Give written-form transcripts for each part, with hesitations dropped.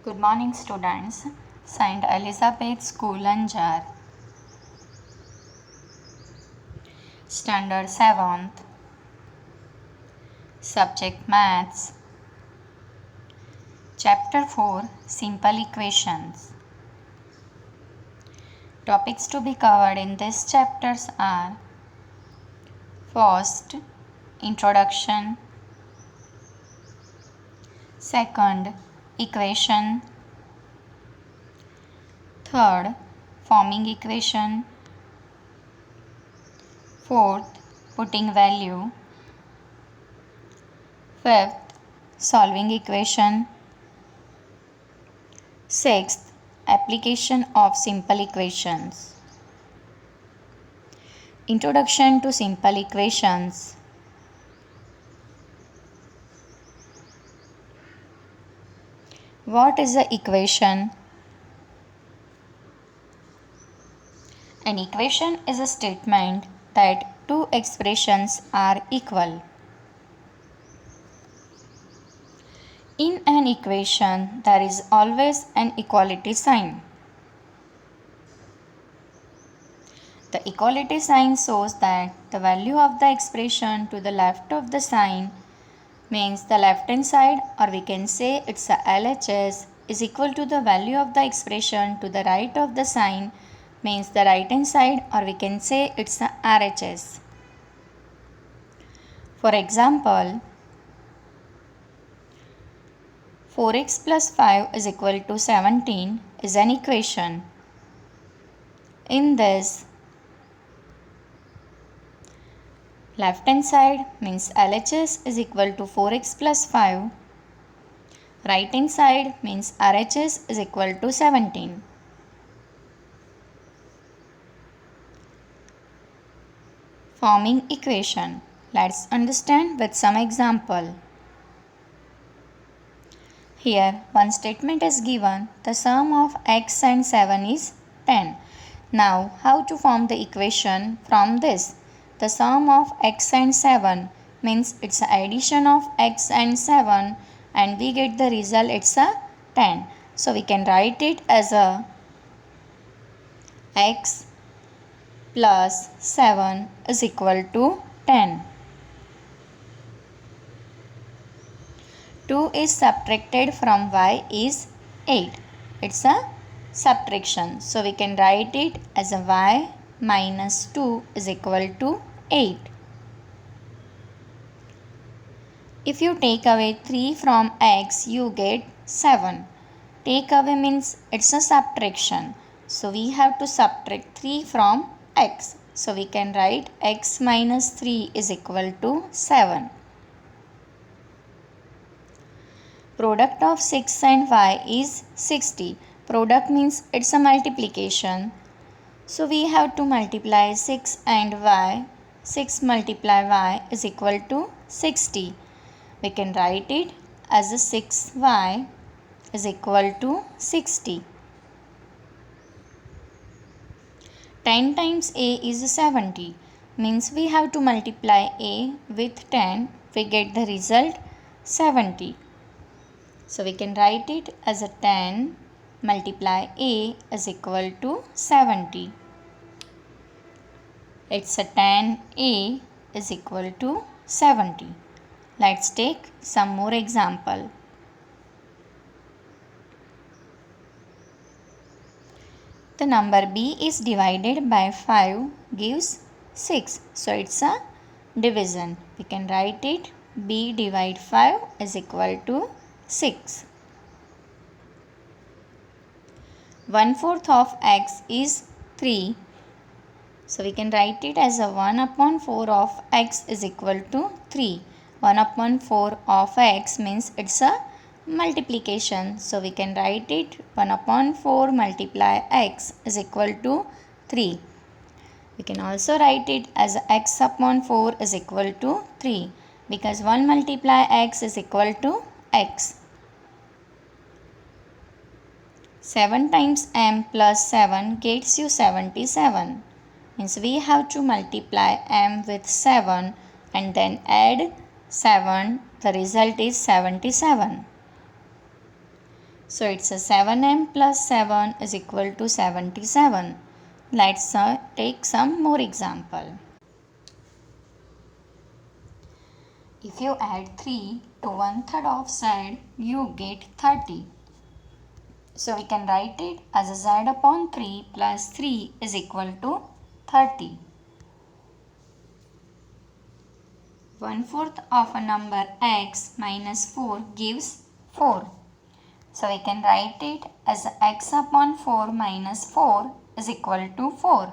Good morning, students. Saint Elizabeth School, Anjar. Standard 7th. Subject Maths. Chapter 4 Simple Equations. Topics to be covered in these chapters are: first, Introduction. Second, Equation. Third, Forming equation. Fourth, Putting value. Fifth, Solving equation. Sixth, Application of simple equations. Introduction to simple equations. What is the equation? An equation is a statement that two expressions are equal. In an equation, there is always an equality sign. The equality sign shows that the value of the expression to the left of the sign means the left hand side, or we can say it's a LHS, is equal to the value of the expression to the right of the sign means the right hand side, or we can say it's a RHS. For example, 4x plus 5 is equal to 17 is an equation. In this, left hand side means LHS is equal to 4x plus 5. Right hand side means RHS is equal to 17. Forming equation. Let's understand with some example. Here one statement is given, the sum of x and 7 is 10. Now how to form the equation from this? The sum of x and 7 means it's the addition of x and 7 and we get the result, it's a 10. So we can write it as a x plus 7 is equal to 10. 2 is subtracted from y is 8. It's a subtraction. So we can write it as a y minus 2 is equal to 8. If you take away 3 from x, you get 7. Take away means it's a subtraction. So we have to subtract 3 from x. So we can write x minus 3 is equal to 7. Product of 6 and y is 60. Product means it's a multiplication. So we have to multiply 6 and y. 6 multiply y is equal to 60. We can write it as a 6y is equal to 60. 10 times a is 70. Means we have to multiply a with 10. We get the result 70. So we can write it as a 10 multiply a is equal to 70. It's a 10a is equal to 70. Let's take some more example. The number b is divided by 5 gives 6. So it's a division. We can write it b divide 5 is equal to 6. 1/4 of x is 3. So we can write it as a 1/4 of x is equal to 3. 1/4 of x means it's a multiplication. So we can write it 1/4 multiply x is equal to 3. We can also write it as x upon 4 is equal to 3 because 1 multiply x is equal to x. 7 times m plus 7 gets you 77. Means we have to multiply m with 7 and then add 7. The result is 77. So it's a 7m plus 7 is equal to 77. Let's take some more example. If you add 3 to 1/3 of z, you get 30. So we can write it as a z upon 3 plus 3 is equal to 30. 1/4 of a number x minus 4 gives 4. So we can write it as x upon 4 minus 4 is equal to 4.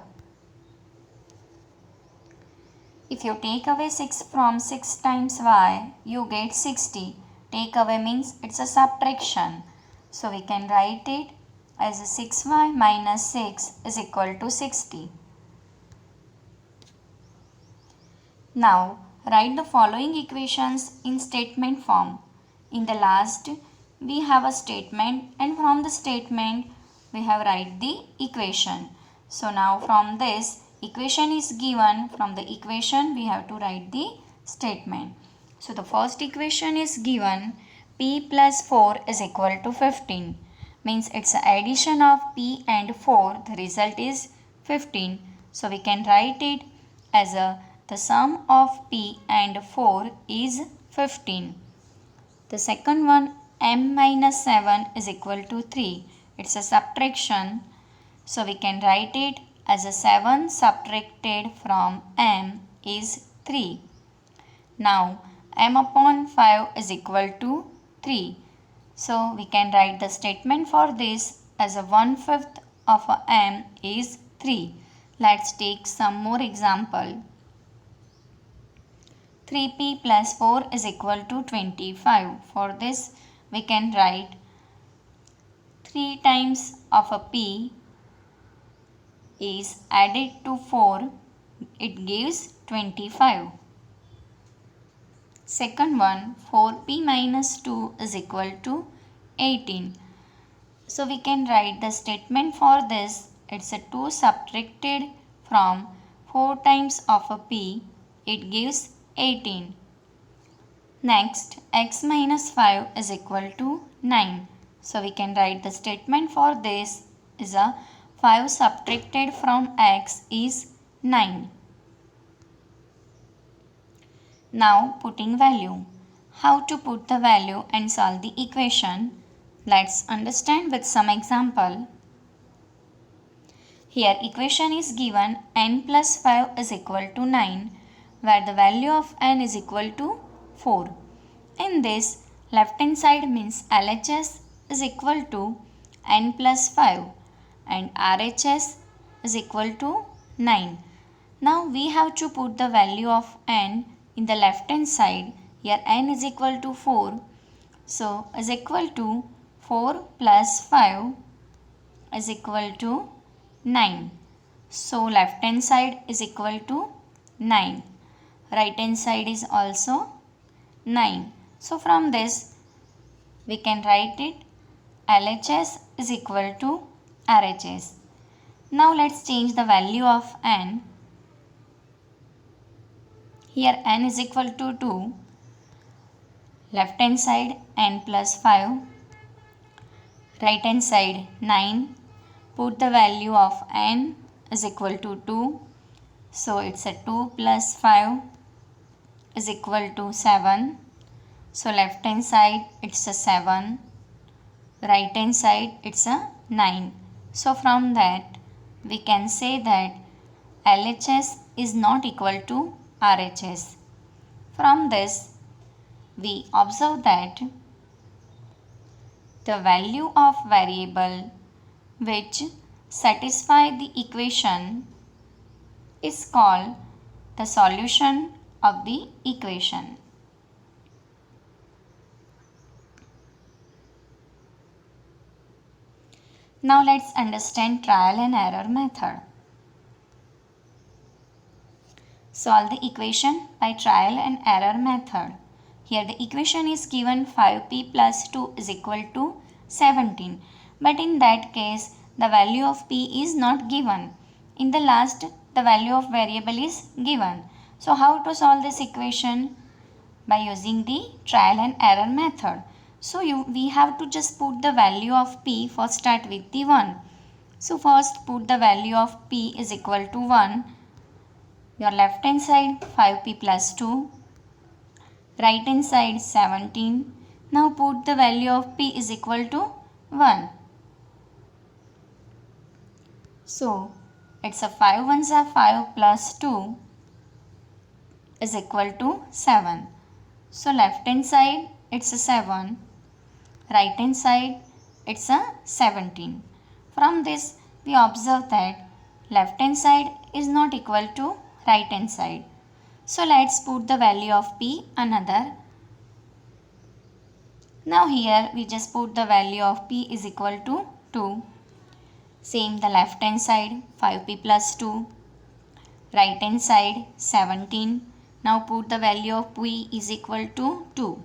If you take away 6 from 6 times y, you get 60. Take away means it's a subtraction. So we can write it as 6y minus 6 is equal to 60. Now write the following equations in statement form. In the last we have a statement, and from the statement we have write the equation. So now from this equation is given, from the equation we have to write the statement. So the first equation is given, p plus 4 is equal to 15. Means it's an addition of p and 4, the result is 15. So we can write it as the sum of p and 4 is 15. The second one, m minus 7 is equal to 3. It's a subtraction. So we can write it as a 7 subtracted from m is 3. Now m upon 5 is equal to 3. So we can write the statement for this as a 1/5 of a m is 3. Let's take some more example. 3p plus 4 is equal to 25. For this we can write 3 times of a p is added to 4, it gives 25. Second one, 4p minus 2 is equal to 18. So we can write the statement for this, it's a 2 subtracted from 4 times of a p, it gives 18. Next, x minus 5 is equal to 9. So we can write the statement for this is a 5 subtracted from x is 9. Now putting value. How to put the value and solve the equation? Let's understand with some example. Here equation is given n plus 5 is equal to 9, where the value of n is equal to 4. In this, left hand side means LHS is equal to n plus 5 and RHS is equal to 9. Now we have to put the value of n in the left hand side. Here n is equal to 4. So is equal to 4 plus 5 is equal to 9. So left hand side is equal to 9. Right hand side is also 9. So from this we can write it LHS is equal to RHS. Now let's change the value of n. Here n is equal to 2. Left hand side n plus 5. Right hand side 9. Put the value of n is equal to 2. So it's a 2 plus 5 is equal to 7. So left hand side it's a 7. Right hand side it's a 9. So from that we can say that LHS is not equal to RHS. From this we observe that the value of variable which satisfy the equation is called the solution of the equation. Now let's understand trial and error method. Solve the equation by trial and error method. Here the equation is given 5p plus 2 is equal to 17. But in that case the value of p is not given. In the last the value of variable is given. So how to solve this equation? By using the trial and error method. So we have to just put the value of p. First start with the 1. So first put the value of p is equal to 1. Your left hand side 5p plus 2. Right hand side 17. Now put the value of p is equal to 1. So it's a 5 ones are 5 plus 2 is equal to 7. So left hand side it's a 7. Right hand side it's a 17. From this we observe that left hand side is not equal to right hand side. So let's put the value of p another. Now here we just put the value of p is equal to 2. Same the left hand side 5p plus 2. Right hand side 17. Now put the value of p is equal to 2.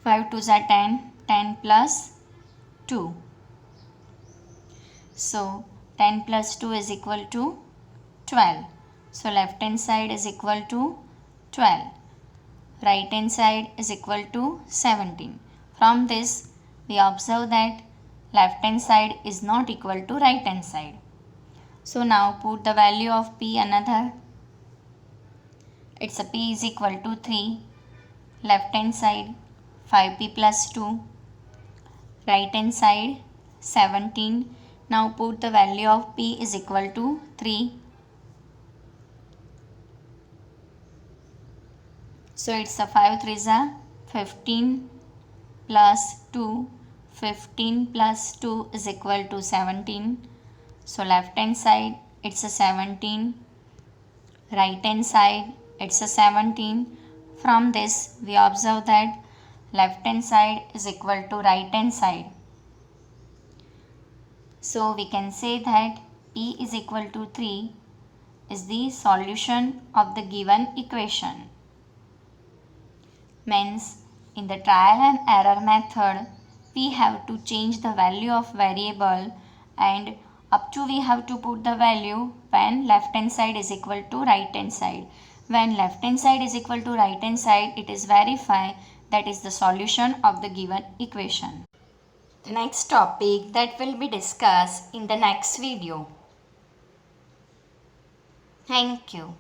5 2s are 10. 10 plus 2. So 10 plus 2 is equal to 12. So left hand side is equal to 12. Right hand side is equal to 17. From this we observe that left hand side is not equal to right hand side. So now put the value of p another. It's a p is equal to 3. Left hand side 5p plus 2. Right hand side 17. Now put the value of p is equal to 3. So it's a 5 3s are 15 plus 2. 15 plus 2 is equal to 17. So left hand side it's a 17. Right hand side it's a 17. From this we observe that left hand side is equal to right hand side. So we can say that p is equal to 3 is the solution of the given equation. Means in the trial and error method we have to change the value of variable, and up to we have to put the value when left hand side is equal to right hand side. When left hand side is equal to right hand side, it is verify that is the solution of the given equation. The next topic that will be discussed in the next video. Thank you.